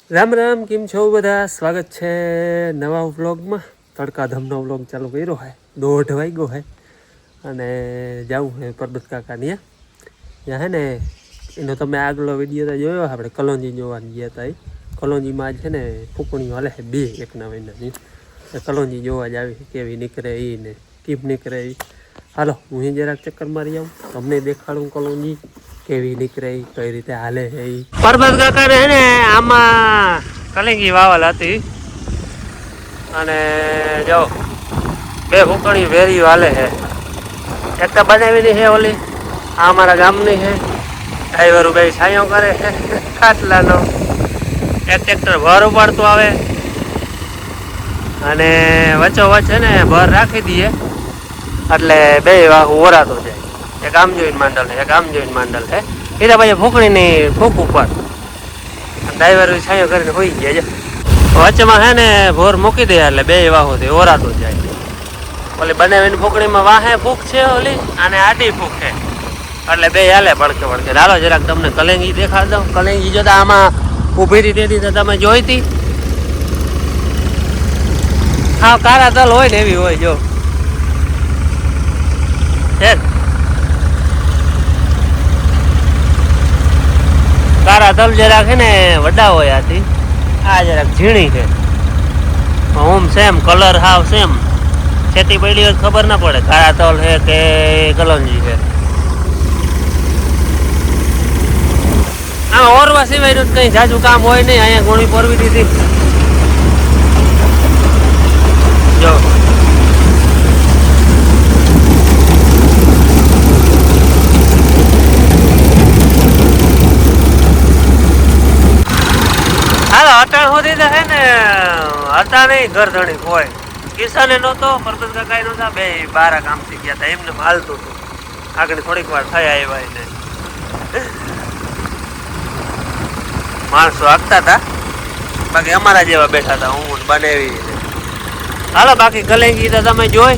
રામ રામ, કેમ છો બધા? સ્વાગત છે નવા વ્લોગમાં. તડકાધમનો વ્લોગ ચાલુ કર્યો હોય, 1:30 વાગ્યો હોય અને જવું છે પરબત કાકાની ત્યાં હે ને. એનો તમે આગલો વિડીયો તો જોયો, આપણે કલોંજી જોવાની ગયા હતા. કલોંજીમાં છે ને ફૂકણીઓ હાલે છે 2 એકના મહિનાની. કલોંજી જોવા જ આવી કેવી નીકળે એ ને કેમ નીકળે એ. હાલો હું જરાક ચક્કર મારી આવું, તમને દેખાડું કલોંજી કેવી નીકળે, કઈ રીતે હાલે છે. પરબત કાકાને હે ને આમાં કલંગી વાવલ હતી અને જો 2 ફૂકણી વેરી હાલે છે. એક તો બનાવીની છે ઓલી, આ અમારા ગામની છે. ડ્રાઈવરો બે છાંયો કરે છે ખાટલાનો. એક ટ્રેક્ટર ભર ઉપાડતું આવે અને વચ્ચોવચ્ચ છે ને ભર રાખી દઈએ એટલે 2 વાહુ ઓરાતો જાય. એક આમ જોઈને માંડલ છે, એક આમ જોઈને માંડલ છે. એ તો પછી ફૂકણીની ફૂક ઉપર ડ્રાઈવર છાંયો કરીને હોઈ ગયા છે. વચ્ચેમાં છે ને ભોર મૂકી દે એટલે 2 વાહોથી ઓરાતો જાય. ઓલી બનાવીને ફૂકણીમાં વાહે ફૂક છે ઓલી અને આડી ફૂક છે એટલે 2 હાલે પડકે પડકે. હાલો જરાક તમને કલેંગી દેખાડ દઉં. કલેંગી જોતા આમાં ઊભી રીતે તો તમે જોઈ હતી. હા, કારા તલ હોય ને એવી હોય જો છે. કારા તલ જરાક છે ને વડા હોય આથી, આ જરાક ઝીણી છે. ઓમ સેમ કલર હાવ સેમ. ખેતી પડી હોય ખબર ના પડે કારા તલ છે કે કલોંજી છે. આમાં ઓરવા સિવાય કઈ જાજુ કામ હોય નહીં. અહીંયા ગોળી પરવી દીધી જો. હાલો અટાણ સુધી તો હે ને હતા નહીં ઘર ધણી કોઈ. કિસાને નહોતો, પરબત કાકા નહોતા, 2 બારા કામથી ગયા હતા. એમને હાલતું હતું. આગળ થોડીક વાર થયા આવ્યા એને માણસો હાંકતા હતા, બાકી અમારા જેવા બેઠા હતા. હું બનાવી હાલો. બાકી કલેંગી તો તમે જોઈ,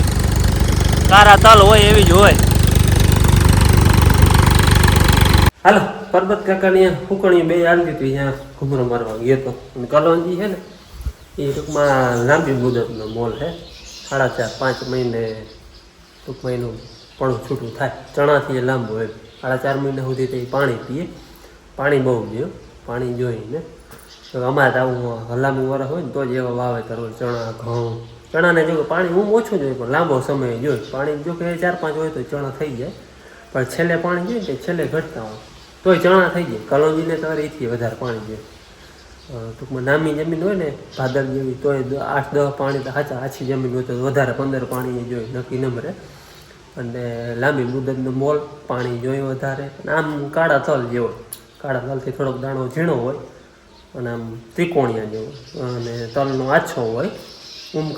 કારા તલ હોય એવી જ હોય. હાલો પરબત કાકાની ફૂકણી 2 હાલતી હતી, ત્યાં ઘૂમરો મારવા ગયો હતો. અને કલોંજી છે ને એ ટૂંકમાં લાંબી મુદતનો મોલ છે. 4.5 મહિને ટૂંકમાં એનું પણ છૂટું થાય. ચણાથી એ લાંબો હોય. 4.5 મહિના સુધી તો એ પાણી પીએ. પાણી બહુ પીએ, પાણી જોઈને. તો અમારે તો આવું હલામું વરસ હોય ને તો જ એવા વાવેતર હોય. ચણા ઘઉં, ચણાને જો પાણી ઓછું જ હોય પણ લાંબો સમય જોઈએ. પાણી જો કે 4-5 હોય તો ચણા થઈ જાય, પણ છેલ્લે પાણી જોઈએ કે છેલ્લે ઘટતા હોય તોય ચણા થઈ જાય. કલોંજીને તો એથી વધારે પાણી જોઈએ. ટૂંકમાં નામી જમીન હોય ને ભાદર જેવી તોય 8-10 પાણી તો સાચા આછી જમીન હોય તો વધારે 15 પાણી જોઈએ, નક્કી ન મળે. અને લાંબી મુદતનો મોલ પાણી જોઈએ વધારે. આમ કાળા તલ જેવો, કાળા તલથી થોડોક દાણો ઝીણો હોય અને આમ ત્રિકોણિયા જેવો અને તલનો આછો હોય.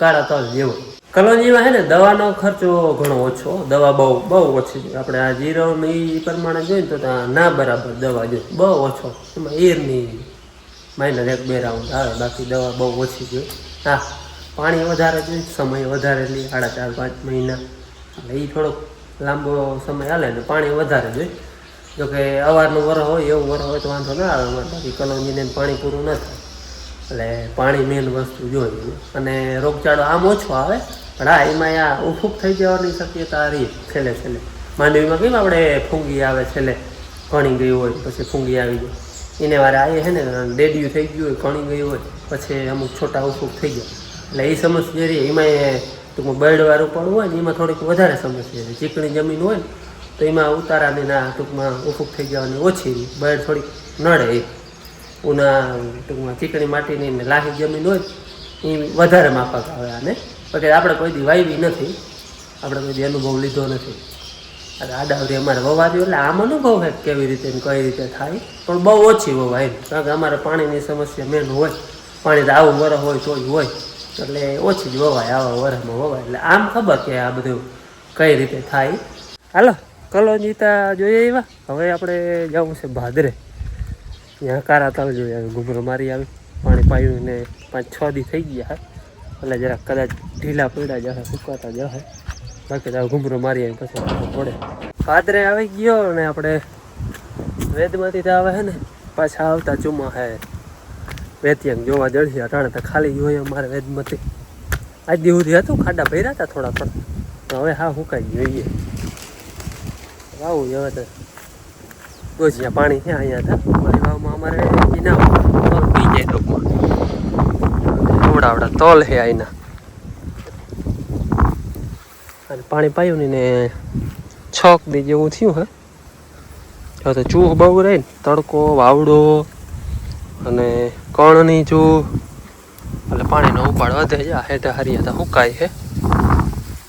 કાળા તલ જેવો. કલોંજીમાં છે ને દવાનો ખર્ચો ઘણો ઓછો, દવા બહુ ઓછી. આપણે આ જીરો એ પ્રમાણે જોઈએ તો ના બરાબર દવા જોઈએ, બહુ ઓછો. એમાં ઈરની -1-2 રાઉન્ડ આવે, બાકી દવા બહુ ઓછી જોઈએ. હા, પાણી વધારે જોઈએ, સમય વધારે લે, 4.5 મહિના એટલે એ થોડોક લાંબો સમય હાલે ને પાણી વધારે જોઈએ. જોકે અવારનું વરસ હોય એવું વરસ હોય તો વાંધો ના આવે. બાકી કલોંજીને પાણી પૂરું ન થાય એટલે પાણી મેન વસ્તુ જોઈએ. અને રોગચાળો આમ ઓછો આવે પણ હા એમાં આ ઉફૂક થઈ જવાની શક્યતા રહી છેલ્લે. માંડવીમાં કેમ આપણે ફૂંગી આવે છેલ્લે, કણી ગઈ હોય પછી ફૂંગી આવી જાય. એને વારે આ છે ને ડેડિયું થઈ ગયું હોય, કણી ગઈ હોય પછી અમુક છોટા ઉફૂક થઈ જાય. એટલે એ સમસ્યા રહી. એમાં ટૂંકમાં બળવાળું પણ હોય ને એમાં થોડીક વધારે સમસ્યા છે. ચીકણી જમીન હોય ને તો એમાં ઉતારાની ના ટૂંકમાં ઉફૂક થઈ જવાની ઓછી, બળ થોડીક નડે. એ ઉના ટૂંકમાં ચીકણી માટીની લાહી જમીન હોય એ વધારે માફક આવે. આને પછી આપણે કોઈ દી વાવી નથી, આપણે કોઈ દી અનુભવ લીધો નથી. આડાવરી અમારે વવાવી એટલે આમ અનુભવ છે કેવી રીતે કઈ રીતે થાય, પણ બહુ ઓછી વવાય એમ. કારણ કે અમારે પાણીની સમસ્યા મેન હોય. પાણી તો આવું વરસ હોય તો જ હોય એટલે ઓછી જ વવાય, આવા વરસમાં વવાય. એટલે આમ ખબર કે આ બધું કઈ રીતે થાય. હાલો કલોંજી જોઈએ એવા. હવે આપણે જવું છે ભાદરે, ત્યાં કારા તલ જોઈએ. ઘૂમરો મારી આવી, પાણી પાયું ને 5-6 દી થઈ ગયા એટલે જરાક કદાચ ઢીલા પડ્યા જશે, સુકાતા જશે. બાકી તો ઘૂમરો મારી આવી પછી પડે. ભાદરે આવી ગયો ને આપણે વેદમાંથી તો આવે છે ને પાછા આવતા ચોમાસે વેતિયાંગ જોવા જડશે અટાણે તો ખાલી જોઈએ અમારે વેદમાંથી આજ સુધી હતું ખાડા ભર્યા હતા થોડા થોડા હવે હા સુકાઈ જોઈએ વાવું હવે તો ગોજિયા પાણી છે અહીંયા હતા મારી વાવમાં અમારે ના તોલ પી જાય ટૂંકમાં આવડા તોલ છે અહીંના અને પાણી પાયું ને 6 દી જેવું થયું હે હવે તો ચૂહ બહુ રહે ને તડકો વાવડો અને કણની ચૂહ એટલે પાણીનો ઉપાડ વધે છે હેઠે હારી હતા સુકાય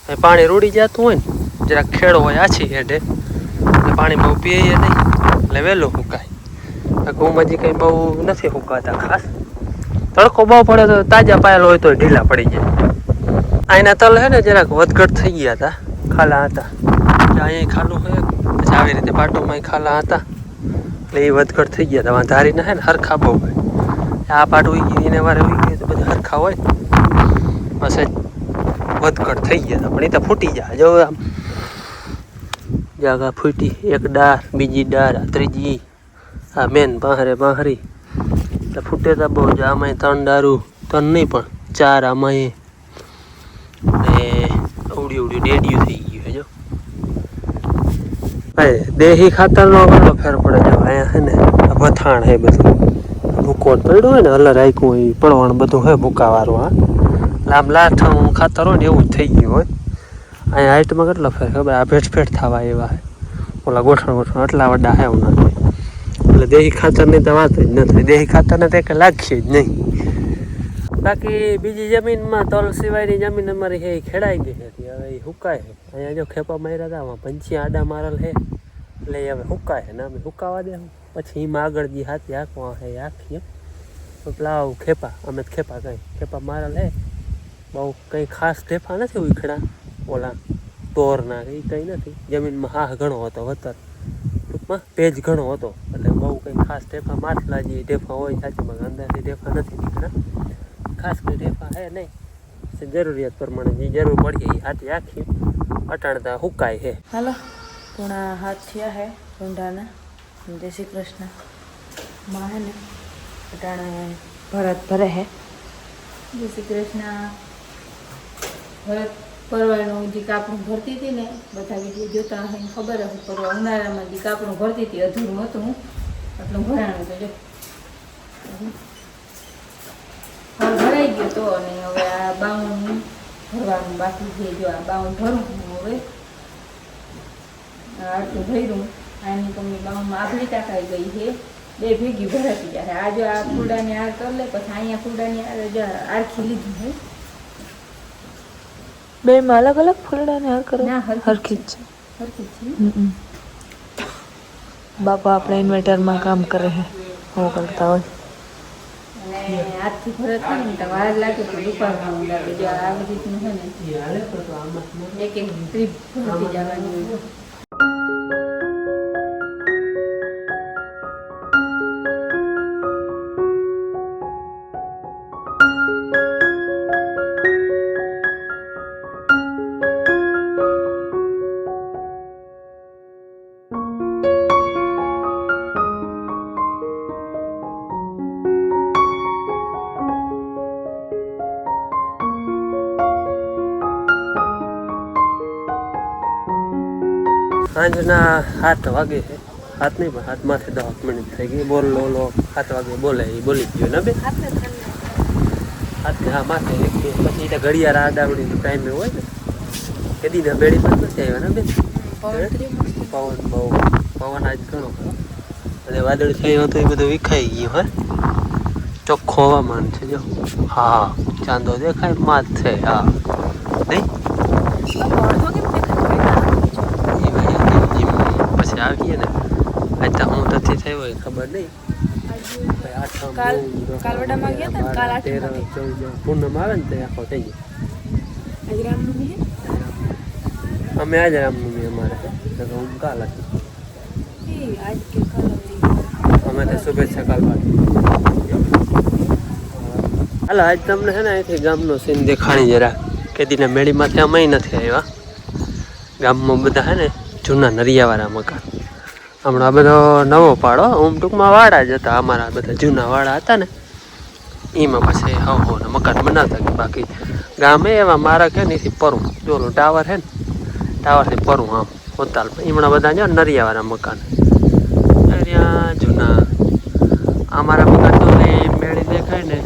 છે પાણી રૂડી જતું હોય ને જરાક ખેડો હોય આછી હેઠે એટલે પાણી બહુ પીએ નહીં એટલે વહેલું સુકાય ઘઉંમાં કંઈ બહુ નથી સુકાતા ખાસ તડકો બહુ પડે તો તાજા પાયેલો હોય તો ઢીલા પડી જાય અહીંના તલ છે ને જરાક વધઘટ થઈ ગયા હતા ખાલા હતા અહીંયા ખાલું હોય પછી આવી રીતે પાટોમાં ખાલા હતા એટલે એ વધઘટ થઈ ગયા હતા ધારીના છે ને હરખા બહુ હોય આ પાટ ઉઈ ગઈ એને વારે ઉઈ ગઈ તો બધા હરખા હોય બસ વધઘટ થઈ ગયા હતા પણ એ તો ફૂટી જાય જો આમ જાગા ફૂટી એક ડાર બીજી ડાર ત્રીજી આ મેન બાહરી એટલે ફૂટે તો બહુ જ આમાં 3 ડારું 3 નહીં પણ 4 આમાં ને ઉડી ડેડિયું થઈ ગયું જો દેહી ખાતરનો કેટલો ફેર પડે જો અહીંયા છે ને વથાણ હે બધું ભૂકો પડ્યો હોય ને હલર રાખ્યું હોય પડવાણ બધું હોય ભૂકાવાળું હા લાંબ લાઠું ખાતર હોય ને એવું જ થઈ ગયું હોય અહીંયા હાઈટમાં કેટલો ફેર ખબર આ ભેટ થવા એવા હે ઓલા ગોઠણ આટલા વડા હે ઉના એટલે દેહી ખાતરની તો વાત જ ન થાય દેહી ખાતરને તો કંઈ લાગશે જ નહીં બાકી બીજી જમીનમાં તલ સિવાયની જમીન અમારી છે એ ખેડાઈ ગઈ હતી હવે એ સુકાય છે અહીંયા જો ખેપા માર્યા હતા આમાં પંછી આડા મારેલ છે એટલે એ હવે સુકાય ને અમે સુકાવા દે પછી એમાં આગળ જે હાથી આંખવા છે એ આંખીએ પ્લાવ ખેપા અમે ખેપા ખેપા મારેલ હે બહુ કંઈ ખાસ ઢેફા નથી ઉખડા ઓલા તોરના એ કંઈ નથી જમીનમાં હા ઘણો હતો વતર ટૂંકમાં પેજ ઘણો હતો એટલે બહુ કંઈ ખાસ ઢેફા માથલા જે ઢેફા હોય સાચીમાં અંદાજથી ઢેફા નથી નીકળ્યા ખાસ કંઈ ઢેફા હે નહીં જરૂરિયાત પ્રમાણે જે જરૂર પડીએ એ હાથી આખી અટાણતા હુકાય છે હાલો પૂણા હાથ થયા હે ઊંડાના જય શ્રી કૃષ્ણ માં હે ને અટાણે ભરત ભરે હે જય શ્રી કૃષ્ણ ભરત પરવાનું જે કાપડું ભરતી હતી ને બધા વિડીયો જોતા હશે ખબર હશે પરવા ઉનાળામાં જે કાપડું ભરતી હતી અધૂરું હતું એટલું ભરાણું તો જો ભરાઈ ગયો તો અને હવે આ બાઉન ભરવાનું બાકી છે જો આ બાઉન ભરું હવે આટલું ભર્યું આની કમી બાઉનમાં આભરી ટાંકાઈ ગઈ છે બે ભેગી ભરાતી જાય આ જો આ ફૂડાની આર કરી લે પછી અહીંયા ફૂડાની આરખી લીધું છે બે માં અલગ અલગ ફૂલડાને હાર કરો ના હરખી જ હરખી છે બાપા આપણે ઇન્વર્ટરમાં કામ કરે છે હું કરતા હોય અને આજથી ભરત થાય ને તો વાર લાગે તો દુકાનમાં લાગે જો આવી રીતનું છે ને એક એક ટ્રીપ ભરતી જવાની હોય સાંજના 7 વાગે છે 7 નહીં પણ 7 માંથી 10 મિનિટ થઈ ગઈ બોલ લો 7 વાગે બોલે એ બોલી ગયો ને બે હાથને હા માથે પછી તો ઘડિયાળ આડાવડીનો ટાઈમે હોય ને કેદીના બેડીમાં નથી આવ્યા ને બે પવન બહુ પવન આજ ઘણો અને વાદળ થયું હતું એ બધું વિખાઈ ગયું હે ચોખ્ખો હવામાન છે જો હા ચાંદો દેખાય માથે હા નહીં પછી આવીએ ને આજ તો હું નથી થયો હોય ખબર નહીં પૂનમ આવે ને તો આખો થઈ ગયો અમે આજે રામનવમી અમારે હું કાલ હતી અમે તો શુભેચ્છા કાલ હાલો આજ તમને છે ને અહીંથી ગામનો સીન દેખાણી જરા કેદીના મેળીમાંથી અમે નથી આવ્યા ગામમાં બધા છે ને જૂના નરિયાવાળા મકાન હમણાં બધો નવો પાડો આમ ટૂંકમાં વાડા જ હતા અમારા બધા જૂના વાડા હતા ને એમાં પછી હો ને મકાન બનાવતા કે બાકી ગામે એવા મારા કે નથી પરું જોલો ટાવર હે ને ટાવરથી પરું આમ હોતાલ એમણા બધા જો નરિયાવાળા મકાન ત્યાં જૂના અમારા મકાન તો મેળી દેખાય ને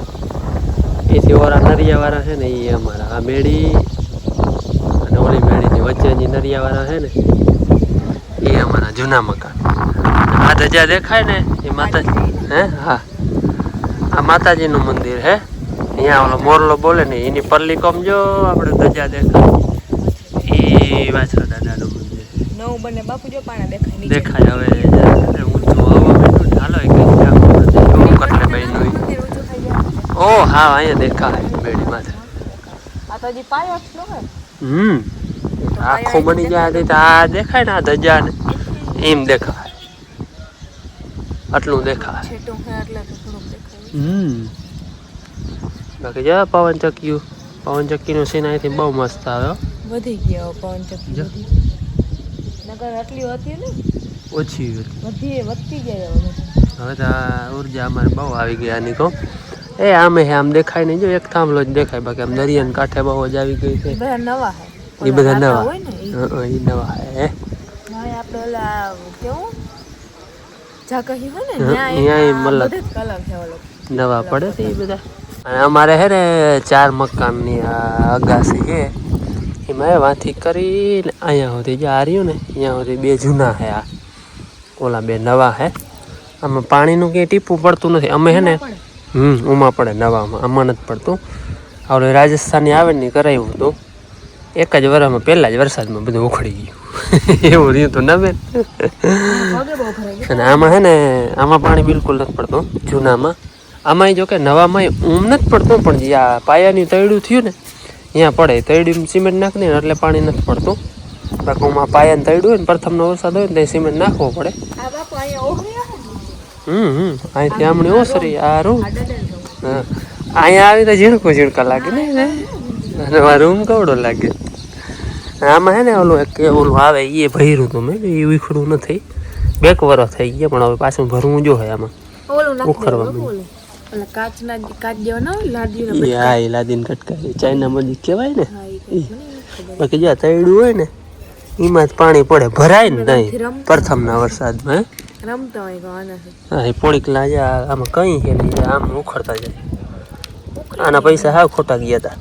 એથી ઓરા નરિયાવાળા છે ને એ અમારા આ મેળી અને ઓલી મેળીની વચ્ચેની નરિયાવાળા છે ને એ અમારા જૂના મકાન આ ધજા દેખાય ને એ માતા હે હા આ માતાજીનું મંદિર હે અહીંયા ઓલો મોરલો બોલે ને એની પરલી કોમ જો આપણે ધજા દેખાય એ વાછરા દાદાનું મંદિર નવું બને બાપુ જો પાણા દેખાય નીચે. દેખાય હવે ઊંચું આવવા માંડ્યું ને હાલો એક કટલે બહેનું મંદિર ઊંચું થઈ જાય. ઓ હા અહીંયા દેખાય બેડી માથે આ તો હજી પાયો જ ન હોય. આખું બની જાય તો આ દેખાય ને આ ધજા ને એમ દેખાય આટલું દેખાય છેટું હે એટલે તો થોડુંક દેખાય. બાકી જો પવન ચક્કીનું સીન અહીંથી બહુ મસ્ત આવે વધી ગયા પવન ચક્કી જો. બધી. નગર આટલી હતી ને ઓછી વધતી જાય હવે. હવે તો આ ઉર્જા અમારે બહુ આવી ગઈ આની કહું એ આમે હે આમ દેખાય નહીં જો એક થાંભલો જ દેખાય બાકી આમ દરિયાના કાંઠે બહુ જ આવી ગઈ છે બધા નવા હે. એ બધા ઓલા નવા હોય ને ઈ. એ નવા હે હા આપણે ઓલા કેવું ઝાકહી હોય ને હા, ત્યાં ન્યાય એક મતલબ. બધે જ કલર છે ઓલો. નવા પડે છે એ બધા અને અમારે હે ને 4 મકાનની આ અગાસી છે એમાં વાંથી કરીને અહીંયા સુધી જે આ રહ્યું ને અહીંયા સુધી 2 જૂના છે આ ઓલા 2 નવા હે આમાં પાણીનું કંઈ ટીપું પડતું નથી અમે હે ને ઉમાં પડે નવામાં આમાં નથી પડતું આપણે રાજસ્થાની આવે ને ઈ કરાવ્યું હતું એક જ વર્ષમાં પહેલા જ વરસાદમાં બધું ઉખડી ગયું એવું રહ્યું હતું ના બેન પગે બહુ ભરાઈ ગયા. અને આમાં હે ને આમાં પાણી બિલકુલ નથી પડતું જૂનામાં આમાં જો કે નવામાં નથી પડતું પણ જે આ પાયાની તૈડું થયું ને અહીંયા પડે તૈડીમાં સિમેન્ટ નાખી દે ને એટલે પાણી નથી પડતું બાકી આમાં પાયાને તૈડું હોય ને પ્રથમનો વરસાદ હોય ને તો સિમેન્ટ નાખવો પડે આ બાપુ અહીંયા ઓહરી હે ને. અહીંથી આમણે ઓસરી આ રૂમ આ ડડલ રૂમ. હા અહીંયા આવી તો ઝીણકા લાગે ને અને આ રૂમ કવડો લાગે આમાં હે ને ઓલું એક ઓલું આવે એ ભર્યું હતું મેં એ ઉખડું નથી 2 વર્ષ થઈ ગયા પણ હવે પાછું ભરવું જો હોય આમાં ઓલું નાખી ઉખડવા દેવું બાપુ, ઓલું. ઓલા કાચ જેવા ના હોય લાદીઓ એ હા એ લાદીને કટકાવી ચાઇના મજી કહેવાય ને હા ઈ કંઈક મને નથી ખબર. બાકી જ્યાં તૈડું હોય ને એમાં જ પાણી પડે ભરાય ને નથી નહીં રમતા. પ્રથમના વરસાદમાં રમતા હોય તો આનાથી. હા એ પોળીક લાગે આમાં કંઈ છે નહીં આમ ઉખડતા જાય આના પૈસા હા ખોટા ગયા હતા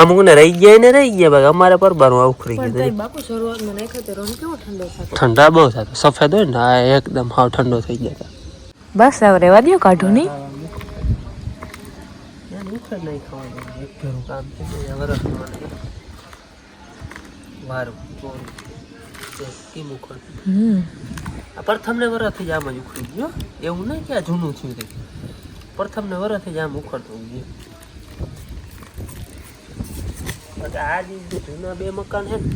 અમુકને રહી ગયા બાકી અમારે પરબારું ઉખડી પણ ગયું તઈ બાપુ શરૂઆતમાં નાખ્યો તો રંગ કેવો ઠંડો થતો. ઠંડા બહુ થતો સફેદ હોય ને આ એકદમ હાવ ઠંડો થઈ ગયા હતા બસ હવે રેવા દો કાઢું નહીં. પ્રથમ ને વરસથી જ આમ જ ઉખડી ગયો એવું નહીં કે આ જૂનું થયું તે પ્રથમ ને વરસથી જ આમ ઉખડતું ગયું આ જે જૂના 2 મકાન છે ને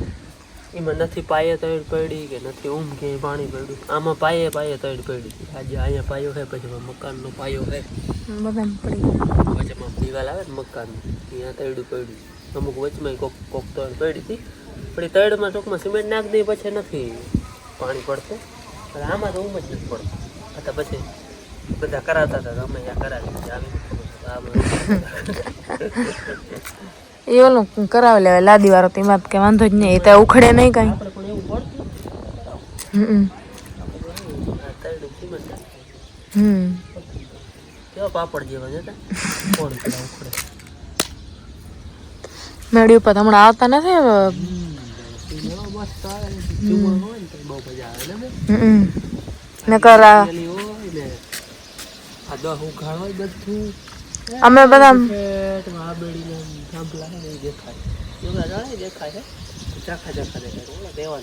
એમાં નથી પાયે તૈડ પડી કે નથી ક્યાંય પાણી પડ્યું આમાં પાયે તૈડ પડી આજે અહીંયા પાયો છે પછી મકાનનો પાયો છે બધાને પડી ગયું. વચમાં દિવાલ આવે ને મકાન ત્યાં તૈડું પડ્યું અમુક વચમાં કોક તૈડ પડી હતી પણ એ તૈડમાં ચોકમાં સિમેન્ટ નાખી દઈ પછી નથી પાણી પડતું પણ આમાં તો જ નથી પડતું હતા પછી બધા કરાવતા હતા અમે ત્યાં કરાવી આવી એ ઓલું કરાવી લેવાય લાદી વાળો તેમાં કે વાંધો જ નહીં. એ તો ઉખડે નહીં કઈ. આપણે પણ એવું પડતું આ તૈડું સિમેન્ટ નાખી કેવા પાપડ જેવા જતા થોડી પેલા ઉખડે મેળી ઉપર હમણાં આવતા નથી હવે. મસ્ત આવે ચૂમણ હોય ને તો બહુ મજા આવે ને નકર આ પેલી હોય ને આ 10 ઉઘાડ હોય બધું અમે બધા આ બેડીને થાંભલા છે ને એ દેખાય એવડા જાણે દેખાય છે ચાખા દેખાય ઓલા દેવા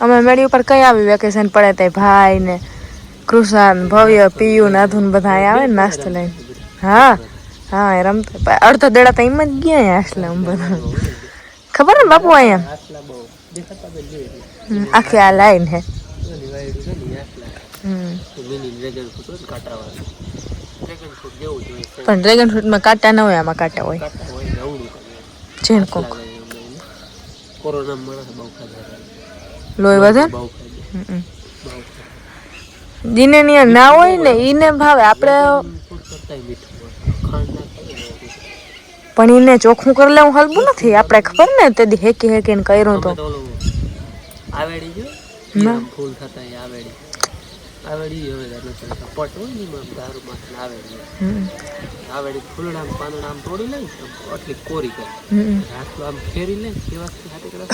અમે મેળી ઉપર કઈ આવી વેકેશન પડે તે ભાઈ ને કૃષાન ભવ્ય પિયુ નાથુન બધા અહીંયા આવે ને નાસ્તો લઈને. હા એ રમતા અડધો દેડા તો એમ જ ગયા આસલા બધા ખબર ને બાપુ અહીંયા આટલા બહુ દેખાતા બે લે આખી આ લાઈન હે. ઓલી વાયડી છે ને આટલા મિની ડ્રેગન ફ્રૂટ હોય ને કાંટાવાળું ડ્રેગન ફ્રૂટ જેવું જ હોય પણ ડ્રેગન ફ્રૂટમાં કાંટા ન હોય, આમાં કાંટા હોય. કાંટા હોય ને અવળું કરે ઝીણકોક કોરોના માણસ બહુ ખાધા લોહી વધે બહુ ખાધા બહુ જીને ના હોય ને ઈને ભાવે. આપણે કાંઈ મીઠું ખાંડ નાખે પણ એને ચોખ્ખું કરી લેવું હલવું નથી આપણે ખબર ને તે દી હેકી હેકીને કર્યું તો આવેડી જો ફૂલ થતા આવેડી હવે પટ હોય ને દારૂ માં આવેડી ફૂલડામ પાંદડામ તોડી લે આટલી કોરી કરે આટલું આમ ફેરી લે એ વસ્તુ હાથે કરે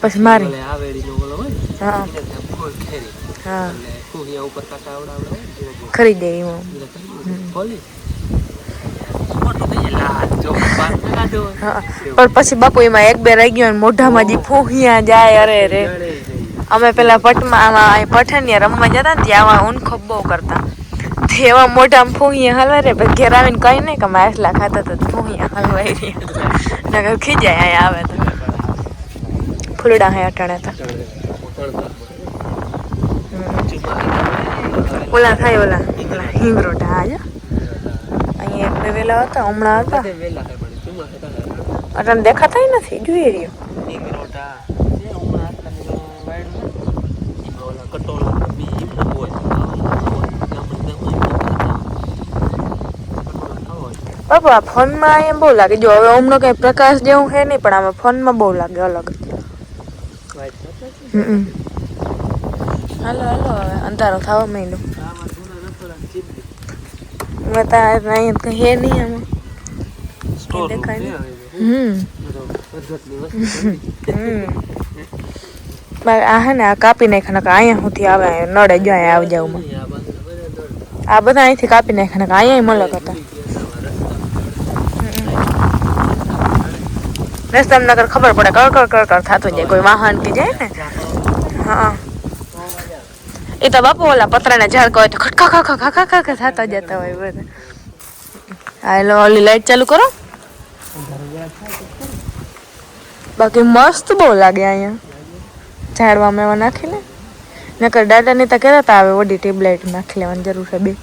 પછી મારી આવેડી નો ઓલો હોય હા ફૂલ ફેરી હા એટલે કુહિયા ઉપર કાકા આવડા ખરી દે હું ખોલી પણ પછી બાપુ એમાં એક બે રહી ગયો મોઢામાં જે ફૂહિયા જાય અરે રે અમે પેલા પટમાં પઠાનિયા રમવા જતા ને ત્યાં ઊંખો બહુ કરતા એવા મોઢામાં ફૂહિયા હલવા રે પછી ઘેર આવીને કઈ નહીં કે માછલા ખાતા તો ફૂહિયા હલવાઈ રહ્યા નગર ખીજાય અહીંયા આવે તો ફૂલડા હે અટાણે હતા ઓલા થાય ઓલા હિંગરોટા આજે અહીંયા એક બે વેલા હતા હમણાં હતા અટાણે દેખાતા નથી જોઈ રહ્યો બાપા આ ફોનમાં અહીંયા બહુ લાગે જો હવે હમણાં કઈ પ્રકાશ જેવું છે નહીં પણ આમાં ફોનમાં બહુ લાગે અલગ હાલો હાલો હવે અંધારો થવા માંડ્યો અહીંયા કઈ હે નહીં આમાં દેખાય આ હે ને આ કાપી નાખ્યા અહીંયા સુધી આવે નડે જો અહીંયા આવી જાવમાં આ બધા અહીંથી કાપી નાખ્યા અહીંયા મલક હતા રસ્તામાં નગર ખબર પડે કડકડ કડકડ થતું જાય કોઈ વાહન થી જાય ને હા એ તો બાપુ ઓલા પતરાના ઝાડ કહે તો ખટકા ખા ખા ખા ખા થતા જતા હોય બધા હા ઓલી લાઈટ ચાલુ કરો બાકી મસ્ત બહુ લાગે અહીંયા ઝાડવામાં એવા નાખી લે નકર દાદાની તો કહેતા હતા આવે ઓડી ટ્યુબલાઇટ નાખી લેવાની જરૂર છે બે